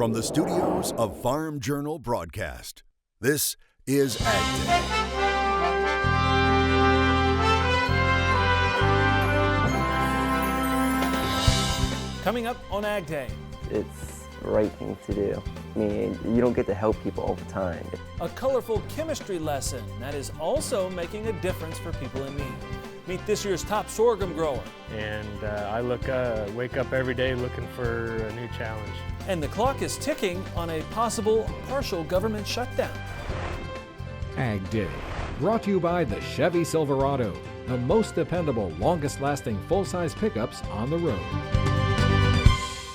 From the studios of Farm Journal Broadcast, this is AgDay. Coming up on AgDay. It's the right thing to do. I mean, you don't get to help people all the time. A colorful chemistry lesson that is also making a difference for people in need. Meet this year's top sorghum grower. And I wake up every day looking for a new challenge. And the clock is ticking on a possible partial government shutdown. AgDay, brought to you by the Chevy Silverado, the most dependable, longest-lasting full-size pickups on the road.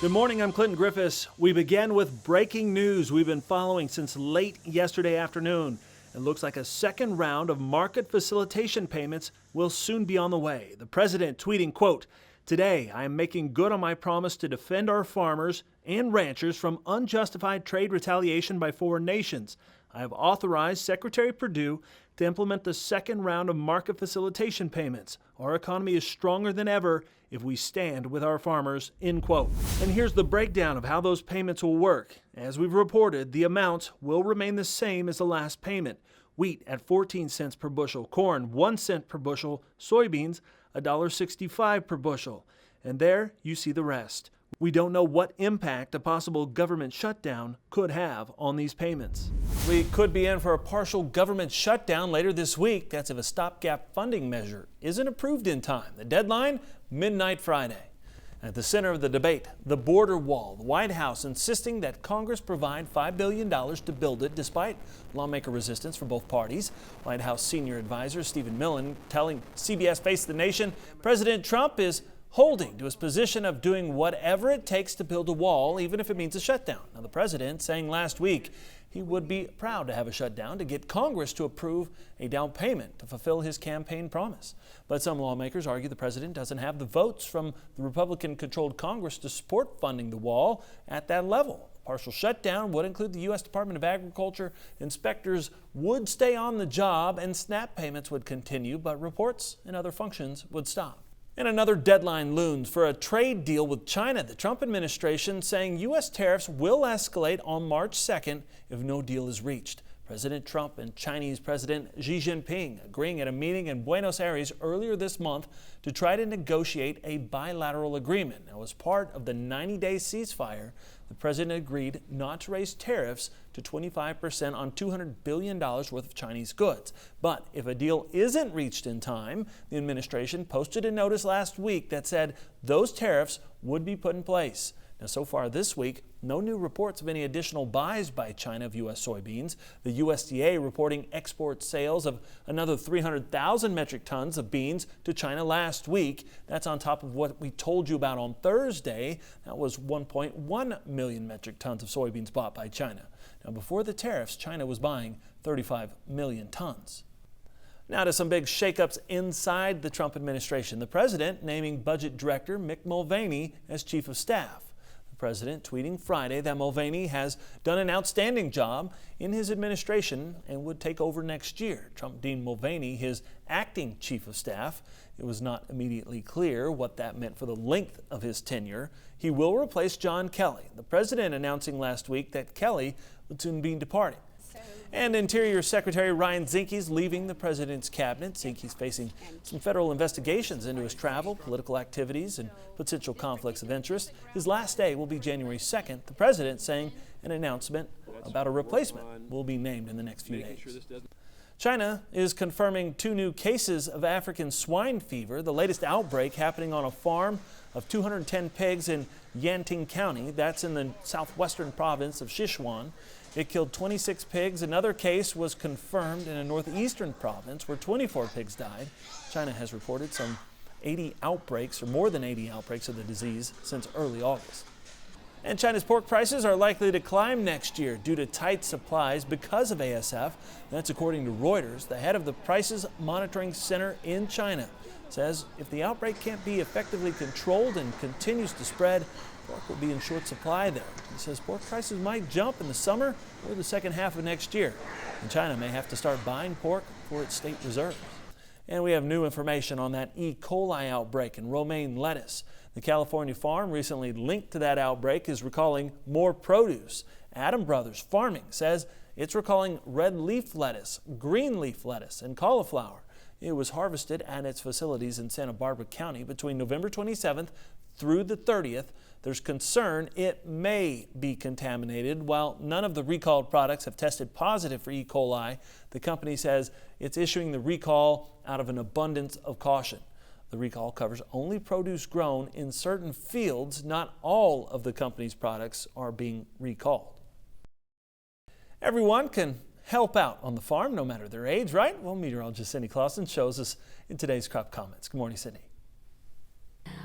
Good morning, I'm Clinton Griffiths. We begin with breaking news we've been following since late yesterday afternoon. It looks like a second round of market facilitation payments will soon be on the way. The president tweeting, quote, "Today, I am making good on my promise to defend our farmers and ranchers from unjustified trade retaliation by foreign nations. I have authorized Secretary Perdue to implement the second round of market facilitation payments. Our economy is stronger than ever if we stand with our farmers," end quote. And here's the breakdown of how those payments will work. As we've reported, the amounts will remain the same as the last payment. Wheat at 14 cents per bushel, corn 1 cent per bushel, soybeans $1.65 per bushel. And there you see the rest. We don't know what impact a possible government shutdown could have on these payments. We could be in for a partial government shutdown later this week. That's if a stopgap funding measure isn't approved in time. The deadline, midnight Friday. At the center of the debate, the border wall. The White House insisting that Congress provide $5 billion to build it, despite lawmaker resistance from both parties. White House senior advisor Stephen Millen telling CBS Face the Nation President Trump is holding to his position of doing whatever it takes to build a wall, even if it means a shutdown. Now, the president saying last week he would be proud to have a shutdown to get Congress to approve a down payment to fulfill his campaign promise. But some lawmakers argue the president doesn't have the votes from the Republican-controlled Congress to support funding the wall at that level. A partial shutdown would include the U.S. Department of Agriculture. Inspectors would stay on the job and SNAP payments would continue, but reports and other functions would stop. And another deadline looms for a trade deal with China. The Trump administration saying U.S. tariffs will escalate on March 2nd if no deal is reached. President Trump and Chinese President Xi Jinping agreeing at a meeting in Buenos Aires earlier this month to try to negotiate a bilateral agreement. Now, as part of the 90-day ceasefire, the president agreed not to raise tariffs to 25% on $200 billion worth of Chinese goods. But if a deal isn't reached in time, the administration posted a notice last week that said those tariffs would be put in place. Now, so far this week, no new reports of any additional buys by China of U.S. soybeans. The USDA reporting export sales of another 300,000 metric tons of beans to China last week. That's on top of what we told you about on Thursday. That was 1.1 million metric tons of soybeans bought by China. Now, before the tariffs, China was buying 35 million tons. Now to some big shakeups inside the Trump administration. The president naming Budget Director Mick Mulvaney as Chief of Staff. The president tweeting Friday that Mulvaney has done an outstanding job in his administration and would take over next year. Trump deemed Mulvaney his acting Chief of Staff. It was not immediately clear what that meant for the length of his tenure. He will replace John Kelly. The president announcing last week that Kelly would soon be departing. And Interior Secretary Ryan Zinke's leaving the president's cabinet. Zinke's facing some federal investigations into his travel, political activities, and potential conflicts of interest. His last day will be January 2nd. The president saying an announcement about a replacement will be named in the next few days. China is confirming 2 new cases of African swine fever, the latest outbreak happening on a farm of 210 pigs in Yanting County. That's in the southwestern province of Sichuan. It killed 26 pigs. Another case was confirmed in a northeastern province where 24 pigs died. China has reported some 80 outbreaks, or more than 80 outbreaks of the disease since early August. And China's pork prices are likely to climb next year due to tight supplies because of ASF. That's according to Reuters. The head of the Prices Monitoring Center in China says if the outbreak can't be effectively controlled and continues to spread, pork will be in short supply there. He says pork prices might jump in the summer or the second half of next year, and China may have to start buying pork for its state reserves. And we have new information on that E. coli outbreak in romaine lettuce. The California farm recently linked to that outbreak is recalling more produce. Adam Brothers Farming says it's recalling red leaf lettuce, green leaf lettuce, and cauliflower. It was harvested at its facilities in Santa Barbara County between November 27th through the 30th. There's concern it may be contaminated. While none of the recalled products have tested positive for E. coli, the company says it's issuing the recall out of an abundance of caution. The recall covers only produce grown in certain fields. Not all of the company's products are being recalled. Everyone can help out on the farm, no matter their age, right? Well, meteorologist Cindy Clausen shows us in today's crop comments. Good morning, Cindy.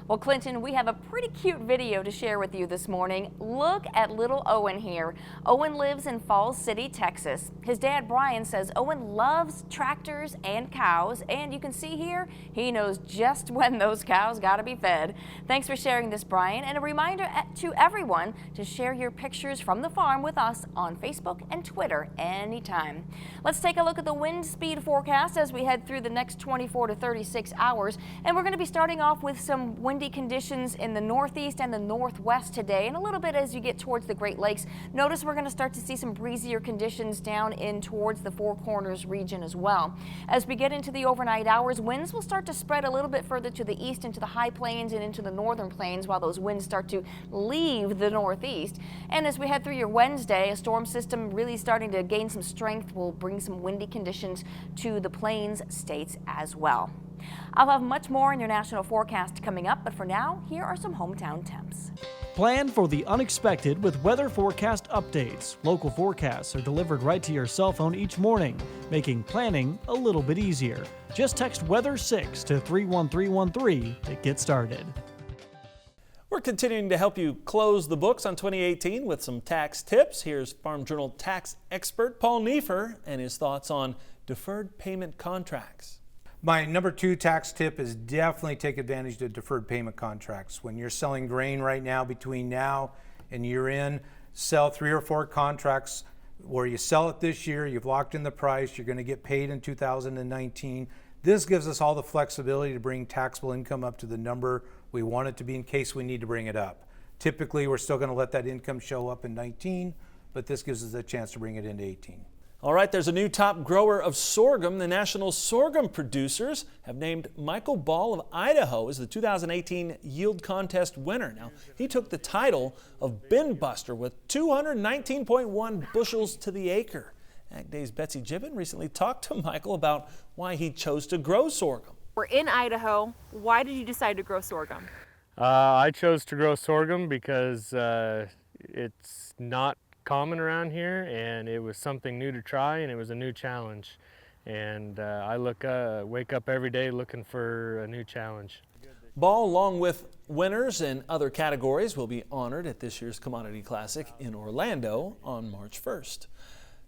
Well, Clinton, we have a pretty cute video to share with you this morning. Look at little Owen here. Owen lives in Falls City, Texas. His dad, Brian, says Owen loves tractors and cows, and you can see here, he knows just when those cows gotta be fed. Thanks for sharing this, Brian, and a reminder to everyone to share your pictures from the farm with us on Facebook and Twitter anytime. Let's take a look at the wind speed forecast as we head through the next 24 to 36 hours, and we're going to be starting off with some windy conditions in the northeast and the northwest today, and a little bit as you get towards the Great Lakes. Notice we're going to start to see some breezier conditions down in towards the Four Corners region as well. As we get into the overnight hours, winds will start to spread a little bit further to the east into the high plains and into the northern plains while those winds start to leave the northeast. And as we head through your Wednesday, a storm system really starting to gain some strength will bring some windy conditions to the plains states as well. I'll have much more in your national forecast coming up, but for now, here are some hometown temps. Plan for the unexpected with weather forecast updates. Local forecasts are delivered right to your cell phone each morning, making planning a little bit easier. Just text Weather 6 to 31313 to get started. We're continuing to help you close the books on 2018 with some tax tips. Here's Farm Journal tax expert Paul Neiffer and his thoughts on deferred payment contracts. My number 2 tax tip is definitely take advantage of deferred payment contracts. When you're selling grain right now, between now and year end, sell 3 or 4 contracts where you sell it this year, you've locked in the price, you're going to get paid in 2019. This gives us all the flexibility to bring taxable income up to the number we want it to be in case we need to bring it up. Typically, we're still going to let that income show up in 19, but this gives us a chance to bring it into 18. All right, there's a new top grower of sorghum. The National Sorghum Producers have named Michael Ball of Idaho as the 2018 Yield Contest winner. Now, he took the title of Bin Buster with 219.1 bushels to the acre. AgDay's Betsy Gibbon recently talked to Michael about why he chose to grow sorghum. We're in Idaho. Why did you decide to grow sorghum? I chose to grow sorghum because it's not common around here, and it was something new to try, and it was a new challenge. And I wake up every day looking for a new challenge. Ball, along with winners in other categories, will be honored at this year's Commodity Classic in Orlando on March 1st.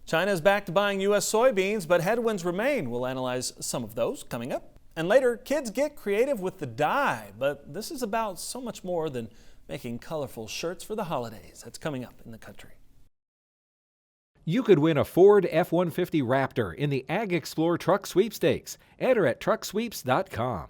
China is back to buying U.S. soybeans, but headwinds remain. We'll analyze some of those coming up. And later, kids get creative with the dye, but this is about so much more than making colorful shirts for the holidays. That's coming up in the country. You could win a Ford F-150 Raptor in the Ag Explore Truck Sweepstakes. Enter at trucksweeps.com.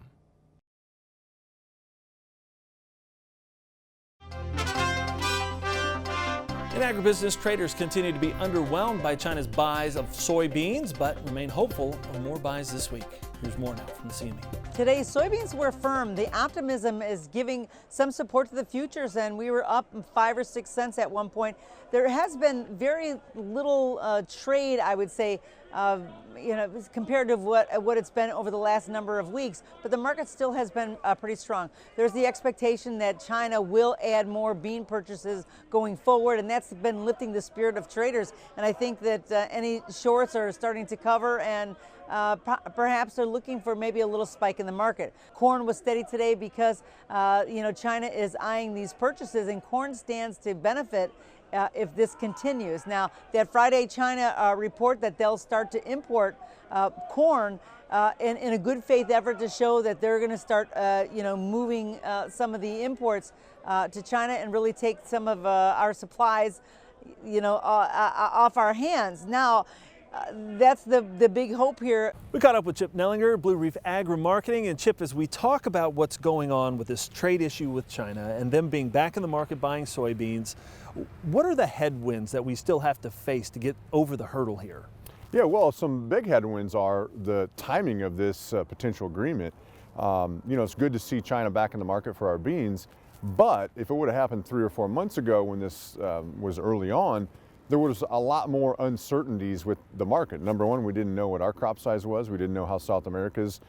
In agribusiness, traders continue to be underwhelmed by China's buys of soybeans, but remain hopeful of more buys this week. Here's more now from the CME. Today, soybeans were firm. The optimism is giving some support to the futures, and we were up 5 or 6 cents at one point. There has been very little trade, I would say, compared to what it's been over the last number of weeks, but the market still has been pretty strong. There's the expectation that China will add more bean purchases going forward, and that's been lifting the spirit of traders. And I think that any shorts are starting to cover, and perhaps they're looking for maybe a little spike in the market. Corn was steady today because China is eyeing these purchases, and corn stands to benefit if this continues. Now, that Friday China report that they'll start to import corn in a good faith effort to show that they're going to start moving some of the imports to China and really take some of our supplies off our hands. Now, that's the big hope here. We caught up with Chip Nellinger, Blue Reef Agri-Marketing. And Chip, as we talk about what's going on with this trade issue with China and them being back in the market buying soybeans, what are the headwinds that we still have to face to get over the hurdle here? Yeah, well, some big headwinds are the timing of this potential agreement. It's good to see China back in the market for our beans, but if it would have happened 3 or 4 months ago when this was early on, there was a lot more uncertainties with the market. Number one, we didn't know what our crop size was. We didn't know how South America's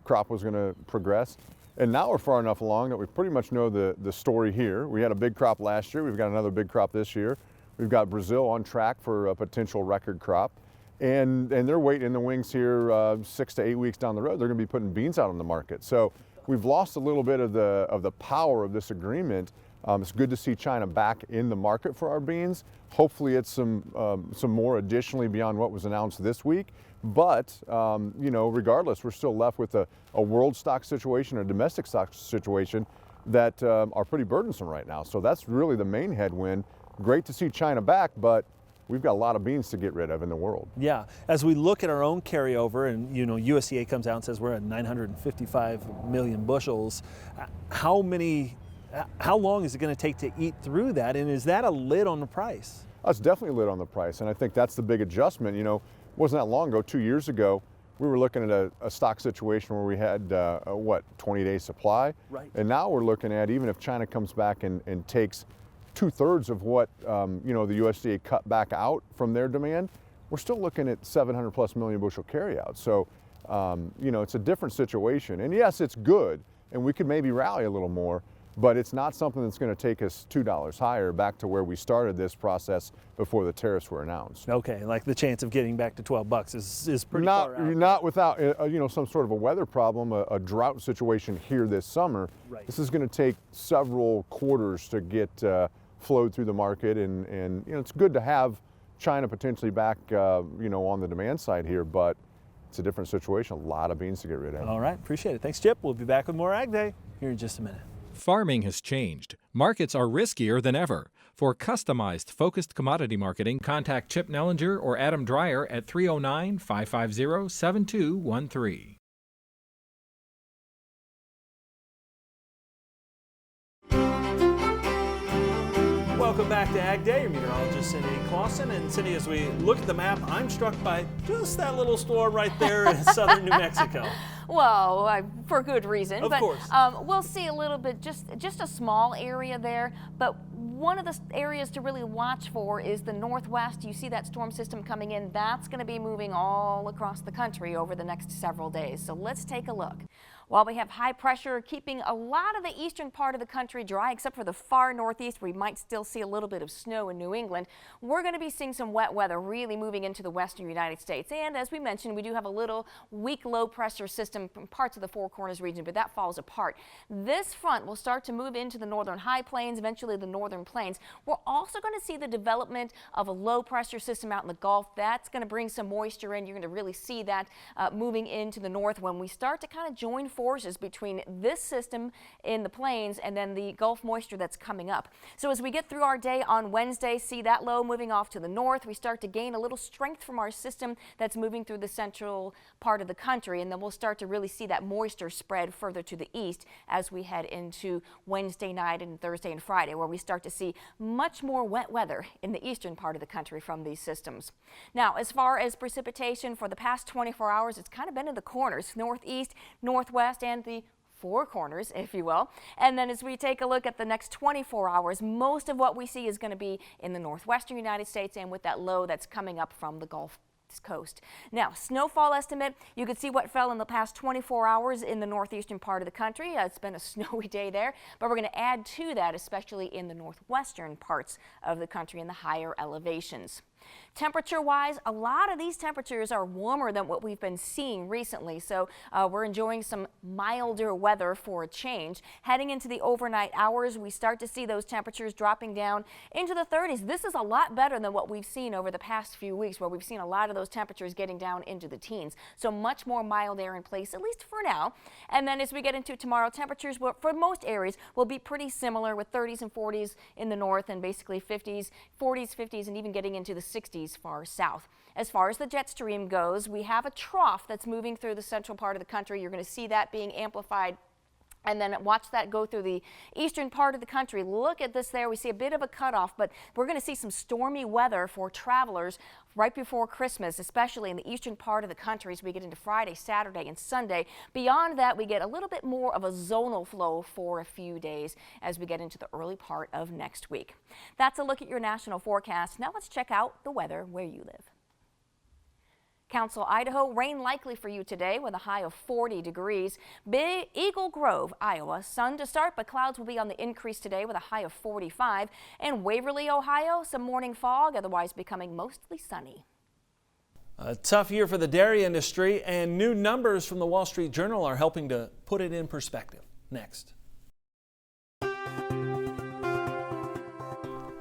crop was going to progress. And now we're far enough along that we pretty much know the story here. We had a big crop last year. We've got another big crop this year. We've got Brazil on track for a potential record crop. And they're waiting in the wings here 6 to 8 weeks down the road. They're going to be putting beans out on the market. So we've lost a little bit of the power of this agreement. It's good to see China back in the market for our beans. Hopefully it's some more additionally beyond what was announced this week. But, regardless, we're still left with a world stock situation, a domestic stock situation that are pretty burdensome right now. So that's really the main headwind. Great to see China back, but we've got a lot of beans to get rid of in the world. Yeah, as we look at our own carryover, and USDA comes out and says we're at 955 million bushels, how long is it going to take to eat through that, and is that a lid on the price? That's definitely a lid on the price, and I think that's the big adjustment. It wasn't that long ago, 2 years ago, we were looking at a stock situation where we had, 20-day supply. Right. And now we're looking at, even if China comes back and takes 2/3 of what the USDA cut back out from their demand, we're still looking at 700+ million bushel carryout. So, it's a different situation. And yes, it's good, and we could maybe rally a little more, but it's not something that's going to take us $2 higher back to where we started this process before the tariffs were announced. Okay, like the chance of getting back to 12 bucks is pretty not, far out. Not without, some sort of a weather problem, a drought situation here this summer. Right. This is going to take several quarters to get flowed through the market, and it's good to have China potentially back, on the demand side here, but it's a different situation. A lot of beans to get rid of. All right, appreciate it. Thanks, Chip. We'll be back with more Ag Day here in just a minute. Farming has changed. Markets are riskier than ever. For customized, focused commodity marketing, contact Chip Nellinger or Adam Dreyer at 309-550-7213. Welcome back to Ag Day. Meteorologist Cindy Clausen. And Cindy, as we look at the map, I'm struck by just that little store right there in southern New Mexico. Well, for good reason. Of course. We'll see a little bit, just a small area there. But one of the areas to really watch for is the northwest. You see that storm system coming in. That's going to be moving all across the country over the next several days. So let's take a look. While we have high pressure keeping a lot of the eastern part of the country dry, except for the far northeast, where we might still see a little bit of snow in New England, we're going to be seeing some wet weather really moving into the western United States. And as we mentioned, we do have a little weak low pressure system from parts of the Four Corners region, but that falls apart. This front will start to move into the northern high plains, eventually the northern plains. We're also going to see the development of a low pressure system out in the Gulf. That's going to bring some moisture in. You're going to really see that moving into the north when we start to kind of join forces between this system in the plains and then the Gulf moisture that's coming up. So as we get through our day on Wednesday, see that low moving off to the north, we start to gain a little strength from our system that's moving through the central part of the country, and then we'll start to really see that moisture spread further to the east as we head into Wednesday night and Thursday and Friday, where we start to see much more wet weather in the eastern part of the country from these systems. Now, as far as precipitation for the past 24 hours, it's kind of been in the corners, northeast, northwest, and the Four Corners, if you will. And then as we take a look at the next 24 hours, most of what we see is going to be in the northwestern United States and with that low that's coming up from the Gulf Coast. Now, snowfall estimate, you can see what fell in the past 24 hours in the northeastern part of the country. It's been a snowy day there, but we're going to add to that, especially in the northwestern parts of the country in the higher elevations. Temperature-wise, a lot of these temperatures are warmer than what we've been seeing recently, so we're enjoying some milder weather for a change. Heading into the overnight hours, we start to see those temperatures dropping down into the 30s. This is a lot better than what we've seen over the past few weeks, where we've seen a lot of those temperatures getting down into the teens. So much more mild air in place, at least for now. And then as we get into tomorrow, temperatures for most areas will be pretty similar, with 30s and 40s in the north and basically 50s, 40s, 50s, and even getting into the 60s far south. As far as the jet stream goes, we have a trough that's moving through the central part of the country. You're going to see that being amplified. And then watch that go through the eastern part of the country. Look at this there. We see a bit of a cutoff, but we're going to see some stormy weather for travelers right before Christmas, especially in the eastern part of the country as we get into Friday, Saturday, and Sunday. Beyond that, we get a little bit more of a zonal flow for a few days as we get into the early part of next week. That's a look at your national forecast. Now let's check out the weather where you live. Council, Idaho, rain likely for you today with a high of 40 degrees. Big Eagle Grove, Iowa, sun to start, but clouds will be on the increase today with a high of 45. And Waverly, Ohio, some morning fog, otherwise becoming mostly sunny. A tough year for the dairy industry, and new numbers from the Wall Street Journal are helping to put it in perspective. Next.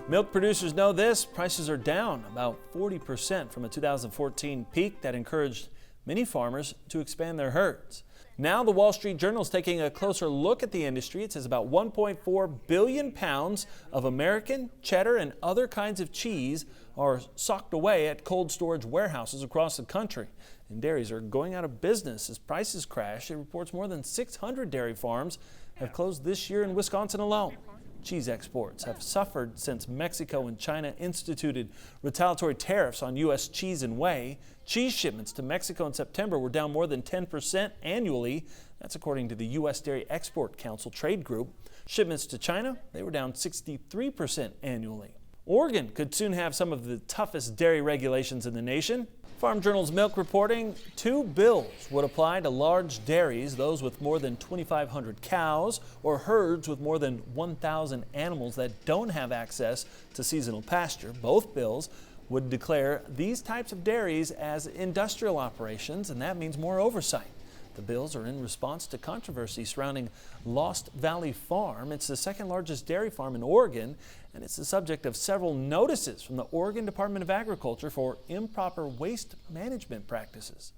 Milk producers know this. Prices are down about 40% from a 2014 peak that encouraged many farmers to expand their herds. Now the Wall Street Journal is taking a closer look at the industry. It says about 1.4 billion pounds of American, cheddar, and other kinds of cheese are socked away at cold storage warehouses across the country. And dairies are going out of business as prices crash. It reports more than 600 dairy farms have closed this year in Wisconsin alone. Cheese exports have suffered since Mexico and China instituted retaliatory tariffs on U.S. cheese and whey. Cheese shipments to Mexico in September were down more than 10% annually. That's according to the U.S. Dairy Export Council trade group. Shipments to China, they were down 63% annually. Oregon could soon have some of the toughest dairy regulations in the nation. Farm Journal's Milk reporting 2 bills would apply to large dairies, those with more than 2,500 cows or herds with more than 1,000 animals that don't have access to seasonal pasture. Both bills would declare these types of dairies as industrial operations, and that means more oversight. The bills are in response to controversy surrounding Lost Valley Farm. It's the second largest dairy farm in Oregon, and it's the subject of several notices from the Oregon Department of Agriculture for improper waste management practices.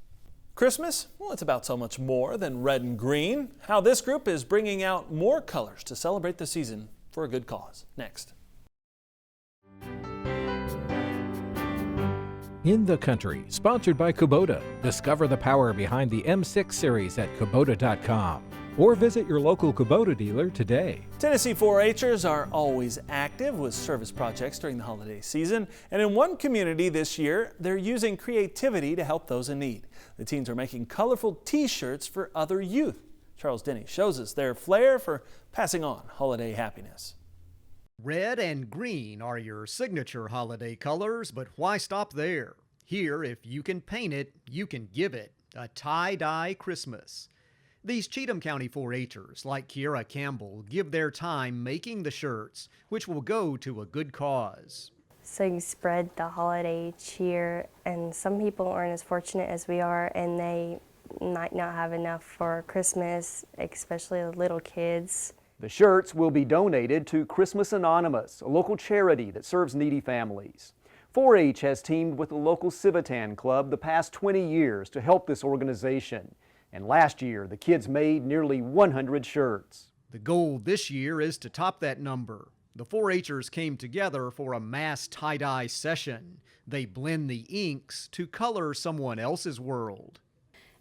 Christmas? Well, it's about so much more than red and green. How this group is bringing out more colors to celebrate the season for a good cause. Next. In the Country, sponsored by Kubota. Discover the power behind the M6 series at Kubota.com or visit your local Kubota dealer today. Tennessee 4-Hers are always active with service projects during the holiday season, and in one community this year, they're using creativity to help those in need. The teens are making colorful t-shirts for other youth. Charles Denny shows us their flair for passing on holiday happiness. Red and green are your signature holiday colors, but why stop there? Here, if you can paint it, you can give it. A tie-dye Christmas. These Cheatham County 4-Hers, like Kiera Campbell, give their time making the shirts, which will go to a good cause. So you spread the holiday cheer, and some people aren't as fortunate as we are, and they might not have enough for Christmas, especially the little kids. The shirts will be donated to Christmas Anonymous, a local charity that serves needy families. 4-H has teamed with the local Civitan Club the past 20 years to help this organization. And last year, the kids made nearly 100 shirts. The goal this year is to top that number. The 4-Hers came together for a mass tie-dye session. They blend the inks to color someone else's world.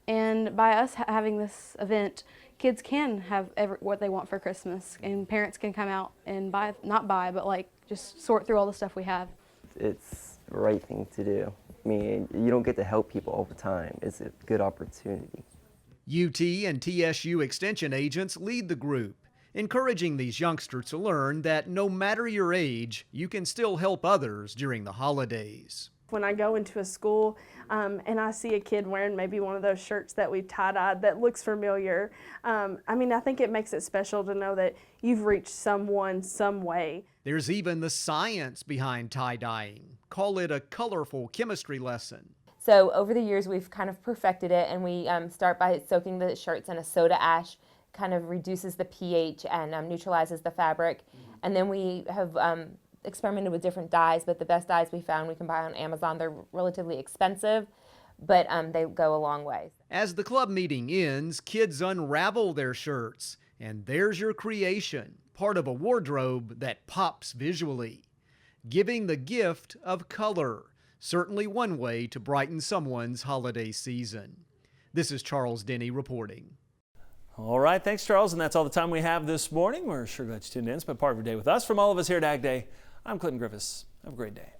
And by us having this event, kids can have what they want for Christmas, and parents can come out and just sort through all the stuff we have. It's the right thing to do. I mean, you don't get to help people all the time. It's a good opportunity. UT and TSU Extension agents lead the group, encouraging these youngsters to learn that no matter your age, you can still help others during the holidays. When I go into a school and I see a kid wearing maybe one of those shirts that we've tie-dyed that looks familiar, I think it makes it special to know that you've reached someone some way. There's even the science behind tie-dyeing. Call it a colorful chemistry lesson. So over the years, we've kind of perfected it, and we start by soaking the shirts in a soda ash, kind of reduces the pH and neutralizes the fabric. And then we have experimented with different dyes, but the best dyes we found we can buy on Amazon. They're relatively expensive, but they go a long way. As the club meeting ends, kids unravel their shirts, and there's your creation, part of a wardrobe that pops visually, giving the gift of color. Certainly one way to brighten someone's holiday season. This is Charles Denny reporting. All right, thanks, Charles. And that's all the time we have this morning. We're sure glad you tuned in. Spend part of your day with us. From all of us here at AgDay, I'm Clinton Griffiths. Have a great day.